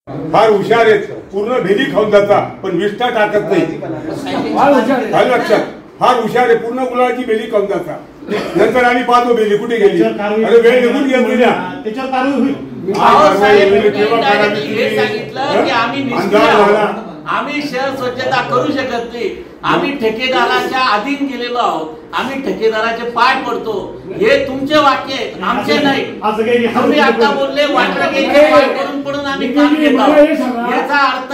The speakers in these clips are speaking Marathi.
फार हुशार आहेत, पूर्ण भेली खाऊन जाता पण विष्ठा टाकत नाही. लक्षात फार हुशार आहे, पूर्ण गुलाची भेली खाऊन जाता. नंतर आम्ही पाहतो भेली कुठे गेली, अरे वेळ निघून गेली ना. त्याच्यावर कारवाई होईल. आम्ही शहर स्वच्छता करू शकत नाही, आम्ही ठेकेदाराच्या अधीन गेलेलो आहोत, आम्ही ठेकेदाराचे पाय पडतो. हे तुमचे वाक्य आहेत, आमचे नाही. तुम्ही आता बोलले वाटरगेटचे पाय पडून पडून आम्ही काम केलं, याचा अर्थ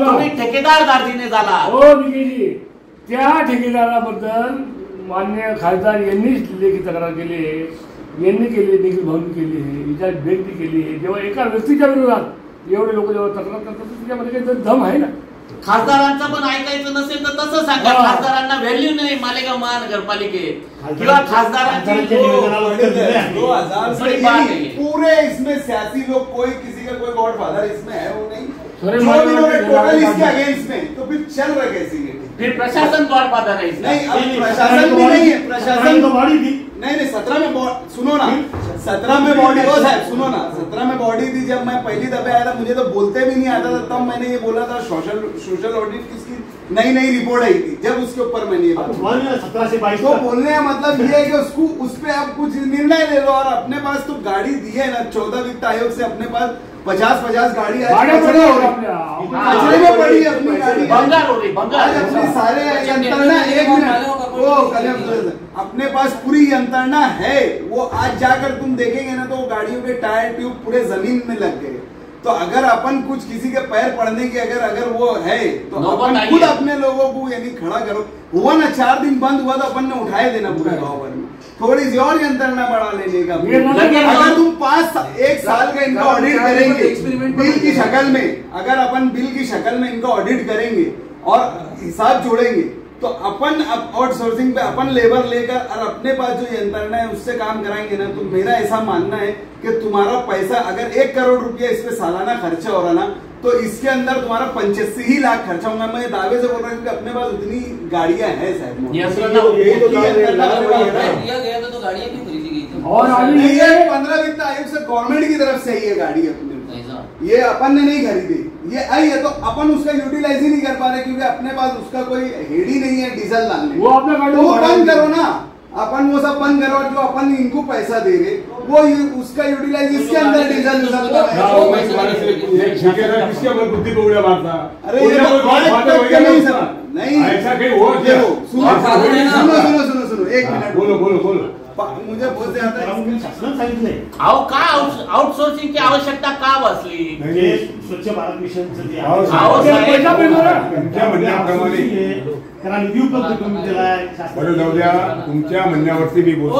तुम्ही ठेकेदार दार्जिने झाला. हो निकेजी, त्या ठेकेदाराबद्दल मान्य खासदार यांनीच लेखी तक्रार केली, यांनी केली, निखिल भाऊंनी केली, विचार व्यक्ती केली. जेव्हा एका व्यक्तीच्या विरोधात एवढे लोक जेव्हा तक्रार करतात त्याच्यामध्ये काही दम आहे ना. खासदारांचं पण ऐकायचं नसेल तर तसं सांगा. खासदारांना व्हॅल्यू नाही मालेगाव महानगरपालिकेत किंवा खासदारांची पूरे इसमें सियासी लोग कोई किसी का कोई गॉडफादर इसमें है वो नहीं. टोटल इसके अगेंस्ट में तो फिर चल रहा कैसे? फिर प्रशासन गॉडफादर है नहीं, प्रशासन भी नहीं है. प्रशासन तो बॉडी थी. नहीं 17 में सुनो ना, 17 में बॉडी हो साहब, सुनो ना, 17 में बॉडी थी. जब मैं पहली दफे आया था मुझे तो बोलते भी नहीं आता था, तब मैंने ये बोला था सोशल ऑडिट किसकी नई रिपोर्ट आई थी, जब उसके ऊपर मैंने ये 17 से 22 तो बोलने का मतलब ये है कि उसको उस पर आप कुछ निर्णय ले लो. और अपने पास तो गाड़ी दी है ना 14 वित्त आयोग से, अपने पास 50 गाड़ी कचरे में पड़ी है अपनी गाड़ी. बंगाल हो रही, बंगाल अपने सारे यंत्रणा, एक मिनट, अपने पास पूरी यंत्रणा है. वो आज जाकर तुम देखेंगे ना तो वो गाड़ियों के टायर ट्यूब पूरे जमीन में लग गए. तो अगर अपन कुछ किसी के पैर पड़ने की अगर वो है तो अपन खुद अपने लोगों को यानी खड़ा करो. हुआ ना 4 दिन बंद हुआ तो अपन ने उठाए देना पूरे गाँव भर में. थोड़ी सी और यंत्रणा बढ़ा लेने का. अगर तुम 1 साल का इनका ऑडिट करेंगे बिल की शक्ल में, अगर अपन बिल की शक्ल में इनका ऑडिट करेंगे और हिसाब जोड़ेंगे तो अपन अब आउटसोर्सिंग पे अपन लेबर लेकर और अपने पास जो यंत्रणा है उससे काम कराएंगे ना. तो मेरा ऐसा मानना है कि तुम्हारा पैसा अगर 1 करोड़ रुपया इस पे सालाना खर्चा हो रहा ना तो इसके अंदर तुम्हारा 85 ही लाख खर्चा होगा. मैं दावे से बोल रहा हूँ कि अपने पास उतनी गाड़ियां हैं साहब. तो गाड़ियां क्यों खरीदी गई थी? और 15 वित्त आयोग से गवर्नमेंट की तरफ से ही है गाड़ी अपने, ये अपन ने नहीं खरीदी. ये आई है तो अपन उसका यूटिलाइज ही नहीं कर पा रहे क्योंकि अपने पास उसका कोई हेड ही नहीं है डीजल डालने. वो अपना वो बंद करो ना, अपन वो सब बंद करो. जो अपन इनको पैसा दे रहे वो उसका यूटिलाइज इसके अंदर डीजल किसके ऊपर बुद्धि को उड़ा मारता. अरे नहीं ऐसा कहीं हो. सुनो 1 मिनट. बोलो मुझे बहुत ज्यादा अहो का आउटसोर्सिंगची आवश्यकता का बसली? स्वच्छ भारत मिशनचं जे निधी उपलब्ध करून दिलाय. जाऊ द्या, तुमच्या म्हणण्यावरती मी बोलतो.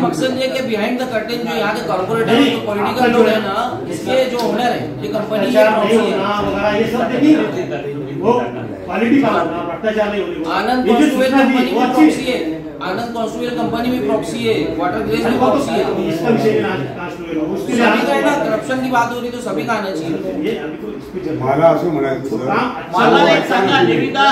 मकसद ये कि बिहाइंड द कर्टेन जो यहाँ के कॉर्पोरेट है, जो पॉलिटिकल लोग है ना, इसके जो ओनर है ये कंपनी ये सब देखिए वो क्वालिटी का भ्रष्टाचार नहीं होने. आनंद कॉन्स्टिट्यूएंट कंपनी भी प्रॉक्सी है, आनंद कॉन्स्टिट्यूएंट कंपनी भी प्रॉक्सी है, वाटर ग्लेज भी प्रॉक्सी है. इसका विषय सभी का ना करप्शन की बात हो रही तो सभी का आना चाहिए. मला असं म्हणायचं, मला एक सांगा, निविदा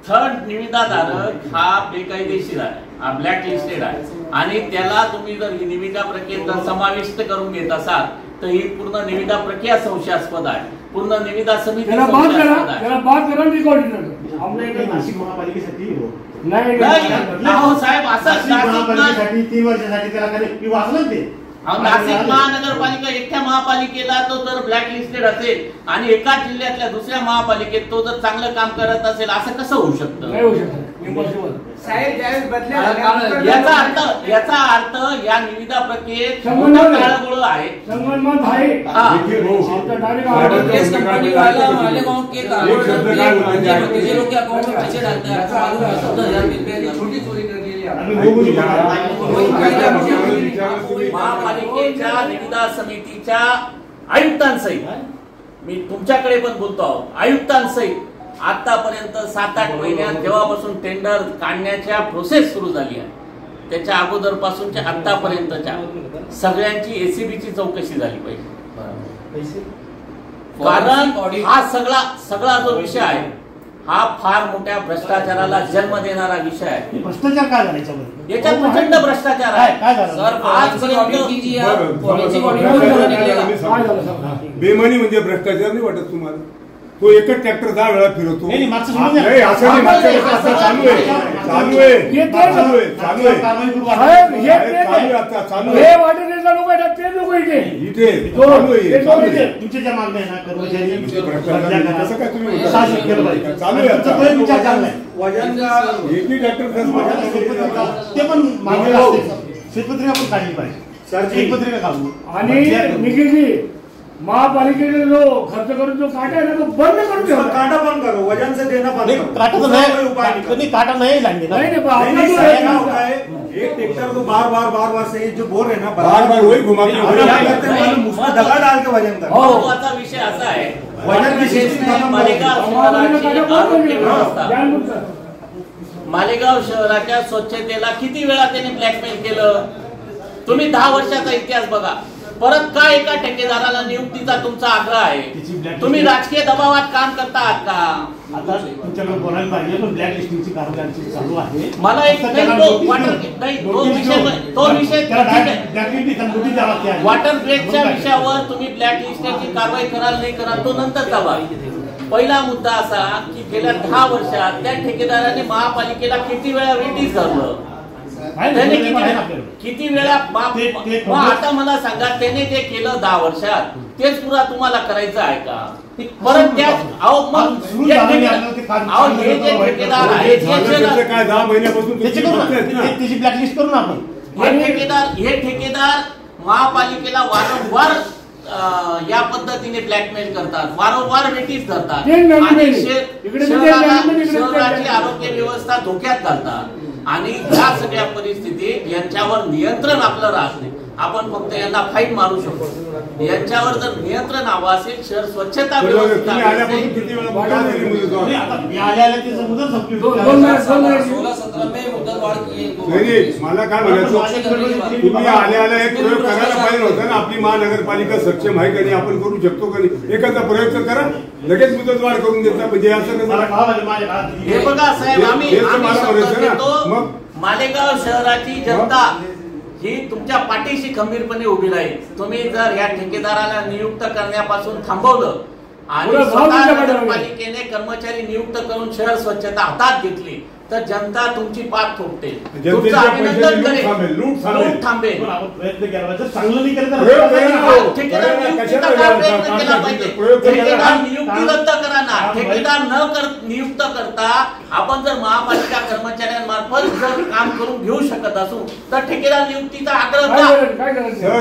थर्ड निविदाधारक हा बेकायदेशीर आहे, हा ब्लॅक लिस्टेड आहे आणि त्याला तुम्ही जर ही निविदा प्रक्रियेत समाविष्ट करून घेत असाल तर ही पूर्ण निविदा प्रक्रिया संशयास्पद आहे. पूर्ण निविदा समिती संशयास्पद आहे. नाशिक महापालिकेसाठी नाही साहेब, असं महापालिकेसाठी 3 वर्षासाठी त्याला वाचलं ते. नाशिक महानगरपालिका एकट्या महापालिकेला तो जर ब्लॅक लिस्टेड असेल आणि एकाच जिल्ह्यातल्या दुसऱ्या महापालिकेत तो जर चांगलं काम करत असेल असं कसं होऊ शकतं? याचा अर्थ या निविदा प्रक्रियेत काळगुळ आहे. महापालिकेच्या निविदा समितीच्या आयुक्तांसहित मी तुमच्याकडे पण बोलतो आहोत, आयुक्तांसहित आतापर्यंत 7-8 महिन्यात जेव्हापासून टेंडर काढण्याच्या प्रोसेस सुरू झाली आहे त्याच्या अगोदरपासूनच्या आतापर्यंतच्या सगळ्यांची एसीबीची चौकशी झाली पाहिजे. कारण हा सगळा जो विषय आहे हा फार मोठ्या भ्रष्टाचाराला जन्म देणारा विषय आहे. भ्रष्टाचार काय झाला याच्यामध्ये? याच्यात प्रचंड भ्रष्टाचार आहे. काय झालं? सर बेमानी म्हणजे भ्रष्टाचार नाही वाटत तुम्हाला? तो एकच ट्रॅक्टर 10 वेळा फिरवतो. नाही, मागचं सोडून द्या. नाही, असं नाही, मागचं आता चालू आहे, चालू आहे, चालू आहे, चालू आहे, कारवाई करू साहेब, हे चालू आहे, आता चालू हे आहे. वाटेचा लोक आहेत ते लोक इथे इथे चालू आहे, चालू आहे. तुमच्या ज्या मागण्या आहे ना, कर्मचारी कसं काय तुम्ही म्हणता? शासन केलं पाहिजे. चालू आहे आता. तुमचा तो एक विचार चाललाय. एकही ट्रॅक्टर 10 ते पण मागणी असते. श्वेतपत्रिका पण काढली पाहिजे. श्वेतपत्रिका काढू. आणि निखिलजी महापालिकेने जो खर्च करून जो काटा आहे ना तो बंद करून ठेवला. काटा बंद करो, वजन से देना बंद नहीं, करो. काटा तो नहीं, काटा नहीं लाएंगे ना. नहीं नहीं नहीं, आपका नहीं, जो सर, है क्या होता है, एक ट्रैक्टर को बार बार से जो बोल रहे हैं ना, बार वही घुमा के हम क्या करते हैं मालूम, उसमें दगा डाल के वजन करते हैं. महत्वाचा विषय असा आहे, वजन की सिस्टम खत्म मालेगाव हमारे शहराची काटा बंद आरोग्य करून व्यवस्था, ठेवला. मालेगाव शहराच्या स्वच्छतेला किती वेळा त्यांनी ब्लॅकमेल केलं. तुम्ही 10 वर्षाचा इतिहास बघा. परत का एका ठेकेदाराला नियुक्तीचा तुमचा आग्रह आहे? तुम्ही राजकीय दबावात काम करता आहात का? आता तुमच्याकडे बोलायला पाहिजे, पण ब्लॅक लिस्टिंगची कारवाई आमची चालू आहे. मला एक नाही, तो विषय नोटीस द्यावा लागते. वॉटर ग्रेडच्या विषयावर तुम्ही ब्लॅक लिस्टची कारवाई कराल नाही कराल तो नंतरचा भाग. पहिला मुद्दा असा की गेल्या 10 वर्षात त्या ठेकेदाराने महापालिकेला किती वेळा वेटीस धरलं, त्याने किती वेळा आता मला सांगा, त्याने जे केलं 10 वर्षात तेच पुरा तुम्हाला करायचं आहे का? परत त्या हे जे ठेकेदार आहेत काय 10 महिन्यापासून त्याची ब्लॅकलिस्ट करू ना आपण. हे ठेकेदार महापालिकेला वारंवार या पद्धतीने ब्लॅकमेल करतात, वारंवार वेटीस धरतात आणि शहराची आरोग्य व्यवस्था धोक्यात घालतात. आणि या सगळ्या परिस्थितीत यांच्यावर नियंत्रण आपलं राहत नाही. आपण फक्त यांना फाईट मारू शकतो. यांच्यावर जर नियंत्रण हवं असेल, शहर स्वच्छता व्यवस्था मला काय म्हणायचं, तुम्ही आल्या एक प्रयोग करायला पाहिजे होता ना. आपली महानगरपालिका सक्षम आहे का नाही, आपण करू शकतो का नाही, एखादा प्रयोग तर करा. लगेच मुदतवाढ करून देता म्हणजे असं हे बघा साहेब, आम्ही मालेगाव शहराची जनता ही तुमच्या पाठीशी खंबीरपणे उभी राहील. तुम्ही जर या ठेकेदाराला नियुक्त करण्यापासून थांबवलं आणि स्वतः नगरपालिकेने कर्मचारी नियुक्त करून शहर स्वच्छता हातात घेतली तर जनता तुमची पाठ थोपते, तुमचं अभिनंदन करेल, लूट थांबेल. प्रयत्न केला चांगलं नाही केलं ठेकेदार नियुक्तीचा काय प्रयत्न केला पाहिजे? ठेकेदार नियुक्ती रद्द करा ना. ठेकेदार नियुक्त करता आपण जर महापालिका कर्मचाऱ्यांमार्फत जर काम करून घेऊ शकत असू तर ठेकेदार नियुक्तीचा आग्रह करा.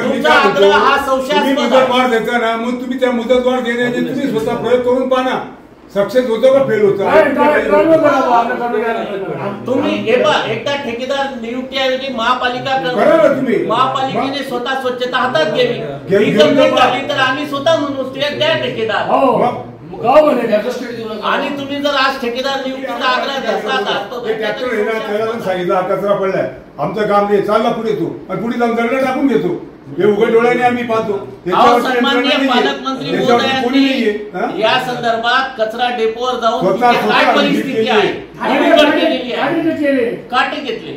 तुमचा आग्रह हा संशयास्पद मुदतवाढ देता ना, मग तुम्ही त्या मुदतवाढ देण्याचे तुम्ही स्वतः प्रयोग करून पाहा. सक्सेस होतो का फेल होतं? तुम्ही एकदा ठेकेदार नियुक्तीऐवजी महापालिकेने स्वतः स्वच्छता हातात घ्यावी. तर आम्ही स्वतः म्हणून त्या ठेकेदार आणि तुम्ही जर आज ठेकेदार नियुक्तीचा आग्रह धरला सांगितलं हा कचरा पडलाय, आमचं काम नाही, चालला पुढे तू, आणि पुढे जाऊन दगड टाकून घेतो. हे उघड डोळ्याने आम्ही पाहतो. सन्माननीय पालकमंत्री महोदयांनी या संदर्भात कचरा डेपोवर जाऊन काय परिस्थिती आहे काटे घेतले,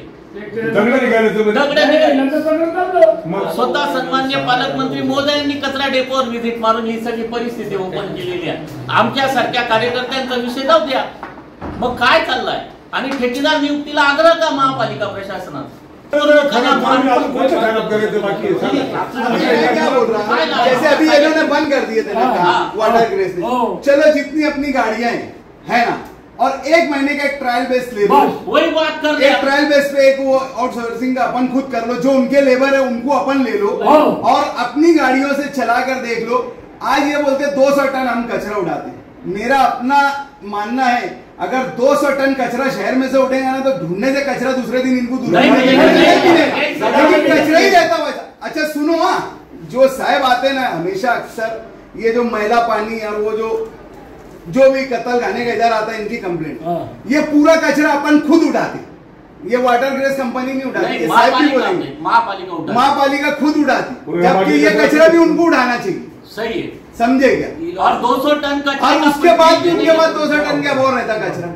दगड निघाले. स्वतः सन्माननीय पालकमंत्री महोदयांनी कचरा डेपोवर व्हिजिट मारून ही सगळी परिस्थिती ओपन केलेली आहे. आमच्या सारख्या कार्यकर्त्यांचा विषय जाऊ द्या. मग काय चाललंय? आणि ठेकेदार नियुक्तीला आग्रह का महापालिका प्रशासनाचा? जैसे अभी इन्होंने बंद कर दिए थे वाटर ग्रेस, चलो जितनी अपनी गाड़ियां है ना, और 1 महीने का एक ट्रायल बेस ले लो. वही बात कर एक ट्रायल बेस पे एक वो आउटसोर्सिंग का अपन खुद कर लो, जो उनके लेबर है उनको अपन ले लो और अपनी गाड़ियों से चला कर देख लो. आज ये बोलते 200 टन हम कचरा उड़ाते हैं. मेरा अपना मानना है अगर 200 टन कचरा शहर में से उठेगा ना तो ढूंढने से कचरा दूसरे दिन इनको दूर कचरा ही रहता वैसा. अच्छा सुनो, हाँ, जो साहब आते ना हमेशा अक्सर ये जो मैला पानी और वो जो भी कत्ल खाने का इधर आता है इनकी कंप्लेंट, ये पूरा कचरा अपन खुद उठाते. ये वाटर ग्रेस कंपनी नहीं उठाती, महापालिका खुद उठाती, जबकि ये कचरा भी उनको उठाना चाहिए. सही है. समझे क्या? और 200 टन कचरा और उसके बाद भी उनके पास 200 टन क्या बोल रहता कचरा